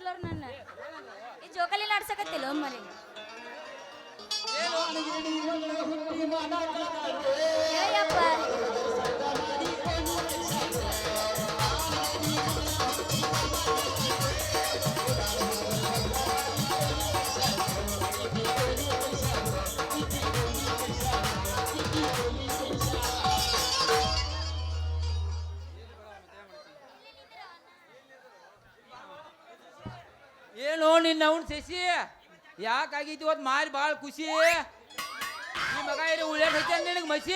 ಎಲ್ಲರೂ ನನ್ನ ಈ ಜೋಕಾಲಿ ಆಡ್ಸಕತ್ತಿಲ್ಲ ಮರಿ ಅಯ್ಯಪ್ಪ ಏನೋ ನಿನ್ನ ಅವ್ನು ಶಶಿ ಯಾಕಾಗೈತಿ ಇವತ್ತು ಮಾರಿ ಭಾಳ ಖುಷಿ ಈ ಮಗ ಇರೋ ಉಳ್ಯಾಕ ಐತೆ ನಿನಗೆ ಮಸಿ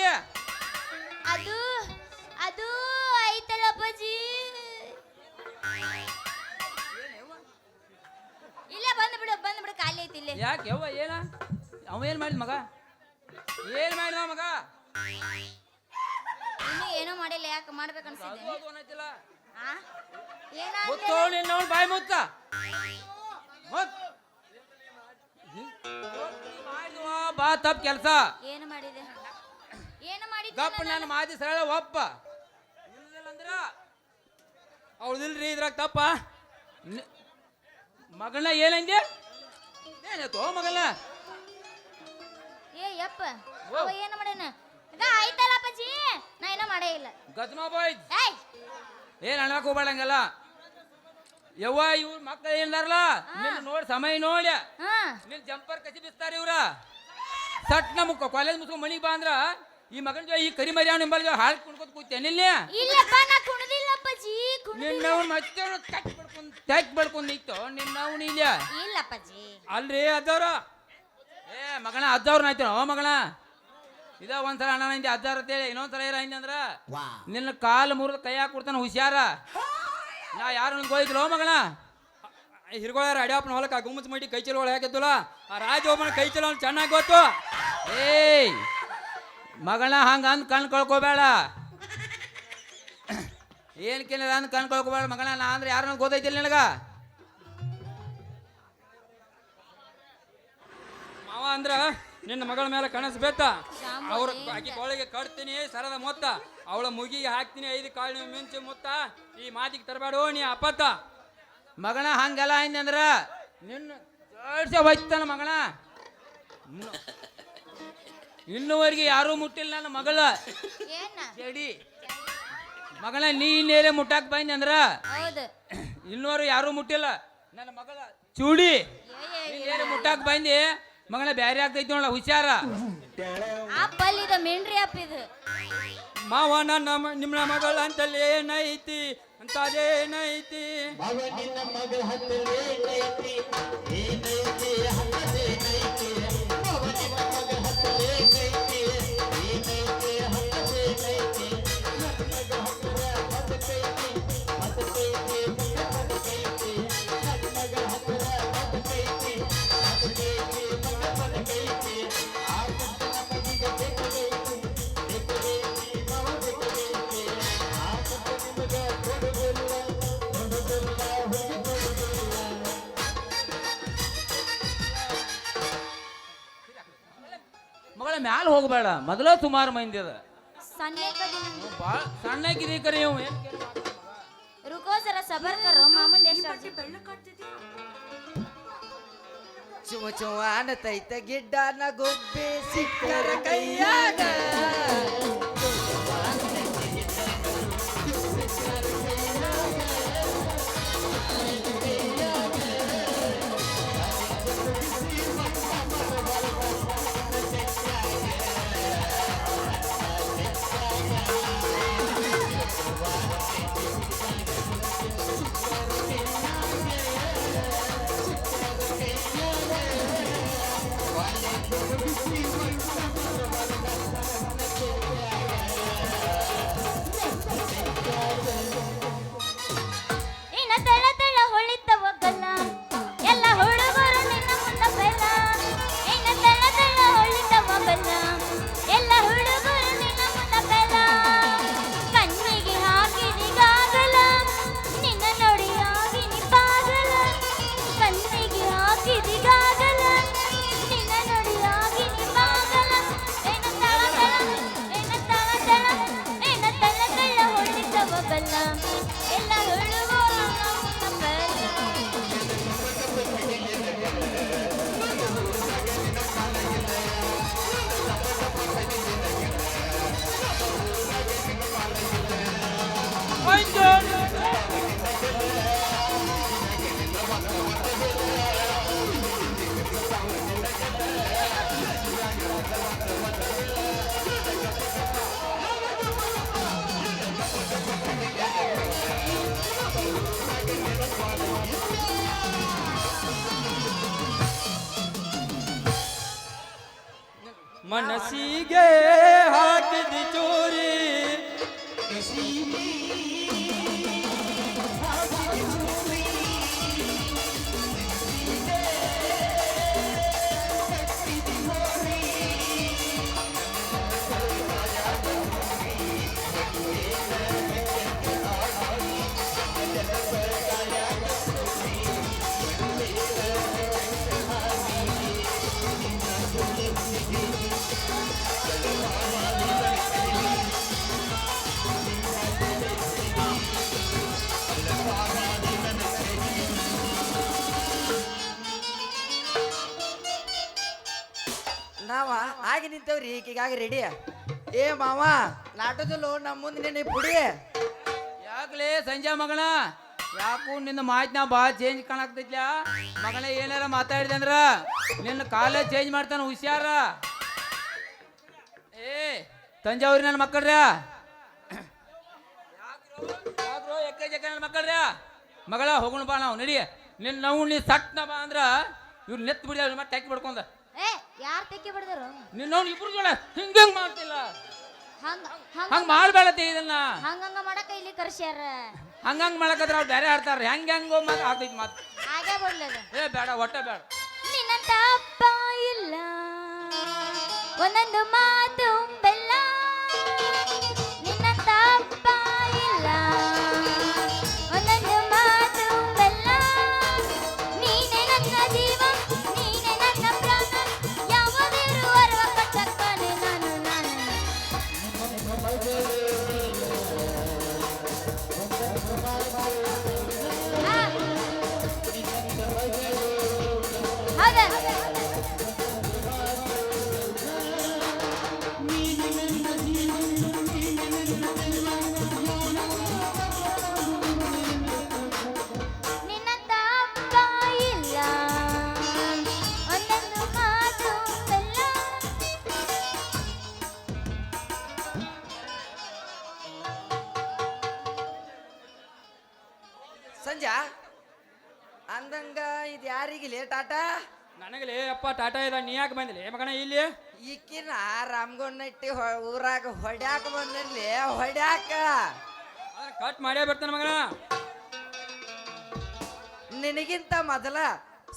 ಅದು ಅದು ಐತಲ್ಲ ಅಪ್ಪಾಜಿ ಇಲ್ಲೇ ಬಂದ್ಬಿಡು ಖಾಲಿ ಐತಿ ಇಲ್ಲೇ ಯಾಕೆ ಯವ್ವ ಏನ ಅವ ಏನು ಮಾಡಿದ ಮಗ ಏನು ಮಾಡಿದ ಮಗ ಇನ್ನು ಏನೋ ಮಾಡಿಲ್ಲ ಯಾಕೆ ಮಾಡ್ಬೇಕು ಅನ್ಸಿದ್ದೆ ನಿನ್ನ ಬಾಯಿ ಮುತ್ತ ಬಾ ತಪ್ಪ ಕೆಲಸ ಏನು ಮಾಡಿದೆ ಗಪ್ಪ ನನ್ನ ಮಾತಿ ಸರಳ ಒಪ್ಪ ಅಂದ್ರ ಅವಳದಿಲ್ರಿ ಇದ್ರಾಗ ತಪ್ಪ ಮಗಳನ್ನ ಏನಂದೆ ಏನಾಯ್ತು ಮಗಳನ್ನ ಏ ಯಪ್ಪ ಅವ ಏನು ಮಾಡ್ಯಾನ ಆಯ್ತಲ್ಲ ಅಪ್ಪಾಜಿ ನಾ ಏನೋ ಮಾಡೇ ಇಲ್ಲ ಗಜ್ಮಾ ಬಾಯ್ ಏನ್ ಅಣ್ಣಕ್ ಹೋಗ್ಬೇಡಂಗಲ್ಲ ಯವ್ವ ಇವ್ರ ಮಕ್ಕಳು ಏನಾರಲ್ಲ ನಿನ್ನ ನೋಡಿ ಸಮಯ ನೋಡಿ ನಿನ್ ಜಂಪರ್ ಕಸಿ ಬಿಸ್ತಾರ ಇವ್ರ ಸಟ್ ನಮಗ್ ಕಾಲೇಜ್ ಮುಸ್ಕೊಂಡ್ ಮನಿಗೆ ಬಾ ಅಂದ್ರ ಈ ಮಗನ ಜೊ ಈ ಕರಿ ಮರಿ ಅವ್ನ ನಿಂಬಲ್ ಹಾಳು ಕುಣ್ಕೋತ ಕೂತೇನೆ ಇಲ್ಲಪ್ಪ ನಾ ಕುಣದಿಲ್ಲ ಅಪ್ಪಾಜಿ ನಿನ್ನವ್ನ ಮತ್ತೆ ತೆಗ್ ಬಡ್ಕೊಂಡ್ ನಿಂತು ನಿನ್ನವ್ನ ಇಲ್ಲ ಇಲ್ಲ ಅಪ್ಪಾಜಿ ಅಲ್ರಿ ಅದ್ದವ್ರ ಏ ಮಗನ ಅದ್ದವ್ರನ್ನ ಆಯ್ತು ಅವ ಮಗನ ಇದ ಒಂದ್ಸಲ ಅಣ್ಣ ಹಿಂದೆ ಅಜ್ಜಾರ ಅಂತೇಳಿ ಇನ್ನೊಂದ್ಸಲ ಏರ ಹಿಂದೆ ಅಂದ್ರ ನಿನ್ನ ಕಾಲು ಮುರಿದ ಕೈ ಹಾಕಿ ಕೊಡ್ತಾನ ಹುಷಾರ ನಾ ಯಾರು ಹೋಗಿದ್ರು ಮಗನ ಹಿರ್ಗೋಳ್ಯಾರ ಅಡ್ಯಾಪನ ಹೊಲಕ್ಕ ಗುಮ್ಮಚ್ ಮಟ್ಟಿ ಕೈ ಚಲೋ ಹಾಕಿದ್ವಲ್ಲ ಆ ರಾಜ ಒಬ್ಬನ ಕೈ ಚಲೋ ಚೆನ್ನಾಗಿ ಗೊತ್ತು ಏಯ್ ಮಗನ ಹಂಗ ಅಂದ್ ಕಣ್ ಕಳ್ಕೊಬೇಡ ಏನ್ ಕೇಳಿದ ಅಂದ್ ಕಣ್ ಕಳ್ಕೊಬೇಡ ಮಗನ ನಾ ಅಂದ್ರೆ ಯಾರನ್ನ ಗೊತ್ತೈತಿಲ್ಲ ನಿನಗ ಮಾವ ಅಂದ್ರ ನಿನ್ನ ಮಗಳ ಮೇಲೆ ಕನಸು ಬೇತ ಅವ್ರ ಆಕಿ ಕೋಳಿಗೆ ಕಟ್ತೀನಿ ಸರದ ಮೊತ್ತ ಅವಳ ಮುಗಿಗೆ ಹಾಕ್ತೀನಿ 5 ಕಾಳು ಮಿಂಚು ಮುತ್ತ ಈ ಮಾತಿಗೆ ತರಬೇಡ ನೀ ಅಪ್ಪತ್ತ ಮಗನ ಹಂಗೆಲ್ಲ ಅಂದ್ರ ನಿನ್ನ ಜೋಡ್ಸೆ ಹೋಯ್ತಾನ ಮಗನ ಇನ್ನುವರೆಗೆ ಯಾರೂ ಮುಟ್ಟಿಲ್ಲ ನನ್ನ ಮಗಳ ಜಡಿ ಮಗನ ನೀ ಇನ್ನೇರೆ ಮುಟ್ಟಾಕ್ ಬಂದಿ ಅಂದ್ರ ಇನ್ನೂರು ಯಾರೂ ಮುಟ್ಟಿಲ್ಲ ನನ್ನ ಮಗಳ ಚೂಡಿ ಇನ್ನೇರೆ ಮುಟ್ಟಾಕ್ ಬಂದಿ ಮಗನ ಬ್ಯಾರೆ ಆಗ್ತೈತಿ ನೋಡ ಹುಷಾರ ಮೆಂಡ್ರಿ ಅಪ್ಪ ಇದು ಮಾವ ನನ್ನ ನಿಮ್ಮ ಮಗಳ ಅಂತಲ್ಲಿ ಏನೈತಿ ಅಂತದೇನೈತಿ ಮಗಳ ಮ್ಯಾಲ ಹೋಗಬೇಡ ಮೊದಲ ಸುಮಾರು ಮಂದಿ ಅದ ಸಣ್ಣಕಿದಿ ಕರಿ ರುಕೋ ಜರ ಸಬರ್ ಕರೋ ಮಾಮನ್ ಚುವ ಚುವ ಅನ್ನತೈತ ಗಿಡ್ಡನ ಗುಬ್ಬಿ ಸಿಕ್ಕರ ಕೈಯಾಗ ಕಣ್ಣಿಗೆ ಹಾಕಿದಿಗಾಗಲ ನಿನ್ನ ನೋಡಿ ಆಗಿನಿ ಬಾ ಮನಸ್ಸಿಗೆ ಹಾಕಿದಿ ಚೂರಿ ನಾವ ಆಗಿ ನಿಂತೇವ್ರಿ ಈಗೀಗಾಗಿ ರೆಡಿ ಏ ಮಾವ ನಾಟದಲ್ಲೋ ನಮ್ಮ ಮುಂದೆ ನೀನು ಪುಡಿ ಯಾಕಲೇ ಸಂಜೆ ಮಗಣ ಯಾಕೂ ನಿನ್ನ ಮಾಹಿತಿ ನಾ ಭಾಳ ಚೇಂಜ್ ಕಾಣಾಕ್ತೈತ್ಲ ಮಗನ ಏನಾರ ಮಾತಾಡಿದೆ ಅಂದ್ರ ನಿನ್ನ ಕಾಲೇಜ್ ಚೇಂಜ್ ಮಾಡ್ತಾನ ಹುಷಾರ ಏ ತಂಜಾವೂರಿ ನನ್ನ ಮಕ್ಕಳ್ರ ಯಾಕ್ರೋ ಎಕ್ಕ ಜಕ್ಕ ನನ್ನ ಮಕ್ಕಳ್ರ ಮಗಳ ಹೋಗೋಣ ಬಾ ನಾವು ನಡಿ ನಿನ್ನ ನಾವು ನೀ ಸಟ್ನ ಬಾ ಅಂದ್ರ ಇವ್ರು ನೆತ್ ಬಿಡಿದ ಮತ್ತೆ ಟ್ಯಾಕಿ ಬಡ್ಕೊಂಡ ಏ ಯಾರ್ ತೆಕ್ಕಿ ಬಿಡ್ದರು ನಿನ್ನ ಇಬ್ರು ಜೋಳ ಹಿಂಗಂಗ್ ಮಾಡ್ತಿಲ್ಲ ಹಂಗ ಹಂಗ ಮಾಡ್ಬೇಡತ್ತೆ ಇದನ್ನ ಹಂಗಂಗ ಮಾಡಕ ಇಲ್ಲಿ ಕರ್ಸ್ಯಾರ ಹಂಗಂಗ್ ಮಾಡಕತ್ರ ಅವ್ರು ಬೇರೆ ಆಡ್ತಾರ ಹೆಂಗೋ ಮತ್ ಆಗ್ತೈತಿ ಮತ್ ಹಾಗೆ ಬಿಡ್ಲದ ಏ ಬೇಡ ಒಟ್ಟ ಬೇಡ ನಿನ್ನಂತ ಅಪ್ಪ ಇಲ್ಲ ಒಂದೊಂದು ಮಾತು ಬೆಲ್ಲ ನಿನ್ನಂತ ಅಪ್ಪ ಇಲ್ಲ ಒಂದೊಂದು ಮಾತು ಬೆಲ್ಲ ನೀನೆ ನನ್ನ ಜೀವ ನೀನೆ ನನ್ನ ಪ್ರಾಣ ಯಾವುದಿರುವರುವ ಕಟ್ಟಕ್ಕನೆ ನಾನು ಹೌದಾ ನಿನ್ನಂತ ಅಪ್ಪ ಇಲ್ಲ ಒಂದೊಂದು ಮಾತು ಬೆಲ್ಲ ಸಂಜಾ ಅಂದಂಗ ಇದು ಯಾರಿಗೆ ಲೇಟ್ ಆಟ ನನಗಲೇ ಅಪ್ಪ ಟಾಟಾ ಇದ ನೀ ಯಾಕೆ ಬಂದಿಲ್ಲ ಮಗನ ಇಲ್ಲಿ ಈಕಿನ ರಾಮಗೊಂಡಟ್ಟಿ ಊರಾಗ ಹೊಡ್ಯಾಕ ಬಂದಿರ್ಲಿ ಹೊಡ್ಯಾಕ ಅದನ್ನ ಕಟ್ ಮಾಡೇ ಬರ್ತಾನೆ ಮಗನ ನಿನಗಿಂತ ಮೊದಲ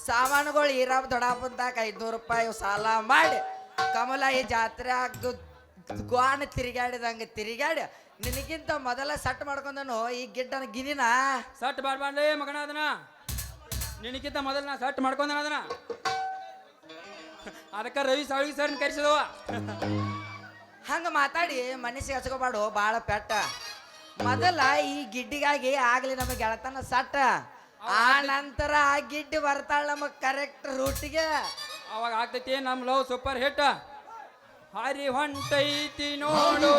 ಸಾಮಾನುಗಳು ಈರಾಬ್ ದೊಡ್ಡಪ್ಪಂತಾಕ 500 ರೂಪಾಯಿ ಸಾಲ ಮಾಡಿ ಕಮಲ ಈ ಜಾತ್ರೆ ಗೋಣ ತಿರುಗಾಡಿದಂಗ ತಿರುಗಾಡಿ ನಿನಗಿಂತ ಮೊದಲ ಸಟ್ ಮಾಡ್ಕೊಂಡನು ಈ ಗಿಡ್ಡನ ಗಿನಿನ ಸಟ್ ಮಾಡ್ಬಾರ್ಲೇ ಮಗನ ಅದನ್ನ ನಿನಕ್ಕಿಂತ ಮೊದಲು ನಾ ಸಟ್ ಮಾಡ್ಕೊಂಡ ಅದನ್ನ ಅದಕ್ಕೆ ರವಿ ಸಾವಳಿ ಸರ್ನ ಕರೆಸಿದವ ಹಂಗ ಮಾತಾಡಿ ಮನಸ್ಸಿಗೆ ಹಚ್ಕೋಬಾಡು ಬಾಳ ಪೆಟ್ಟ ಮೊದಲ ಈ ಗಿಡ್ಡಿಗಾಗಿ ಆಗ್ಲಿ ನಮಗೆ ಗೆಳತನ ಸಟ್ಟ ಆ ನಂತರ ಆ ಗಿಡ್ಡಿ ಬರ್ತಾಳ ನಮಗ್ ಕರೆಕ್ಟ್ ರೂಟಿಗೆ ಅವಾಗ ಆಗ್ತೈತಿ ನಮ್ಮ ಲವ್ ಸೂಪರ್ ಹಿಟ್ ಹರಿ ಹೊಂಟೈತಿ ನೋಡು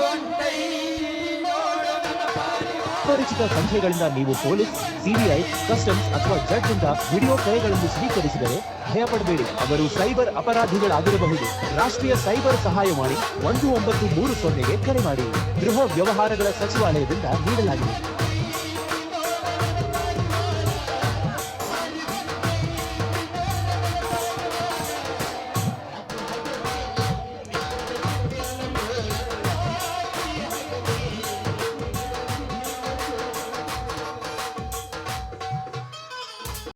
ಅಪರಿಚಿತ ಸಂಖ್ಯೆಗಳಿಂದ ನೀವು ಪೊಲೀಸ್, ಸಿಬಿಐ, ಕಸ್ಟಮ್ಸ್ ಅಥವಾ ಜಡ್ಜ್ ಇಂದ ವಿಡಿಯೋ ಕರೆಗಳನ್ನು ಸ್ವೀಕರಿಸಿದರೆ ಭಯಪಡಬೇಡಿ. ಅವರು ಸೈಬರ್ ಅಪರಾಧಿಗಳಾಗಿರಬಹುದು. ರಾಷ್ಟ್ರೀಯ ಸೈಬರ್ ಸಹಾಯವಾಣಿ 1930ಗೆ ಕರೆ ಮಾಡಿ. ಗೃಹ ವ್ಯವಹಾರಗಳ ಸಚಿವಾಲಯದಿಂದ ನೀಡಲಾಗಿದೆ.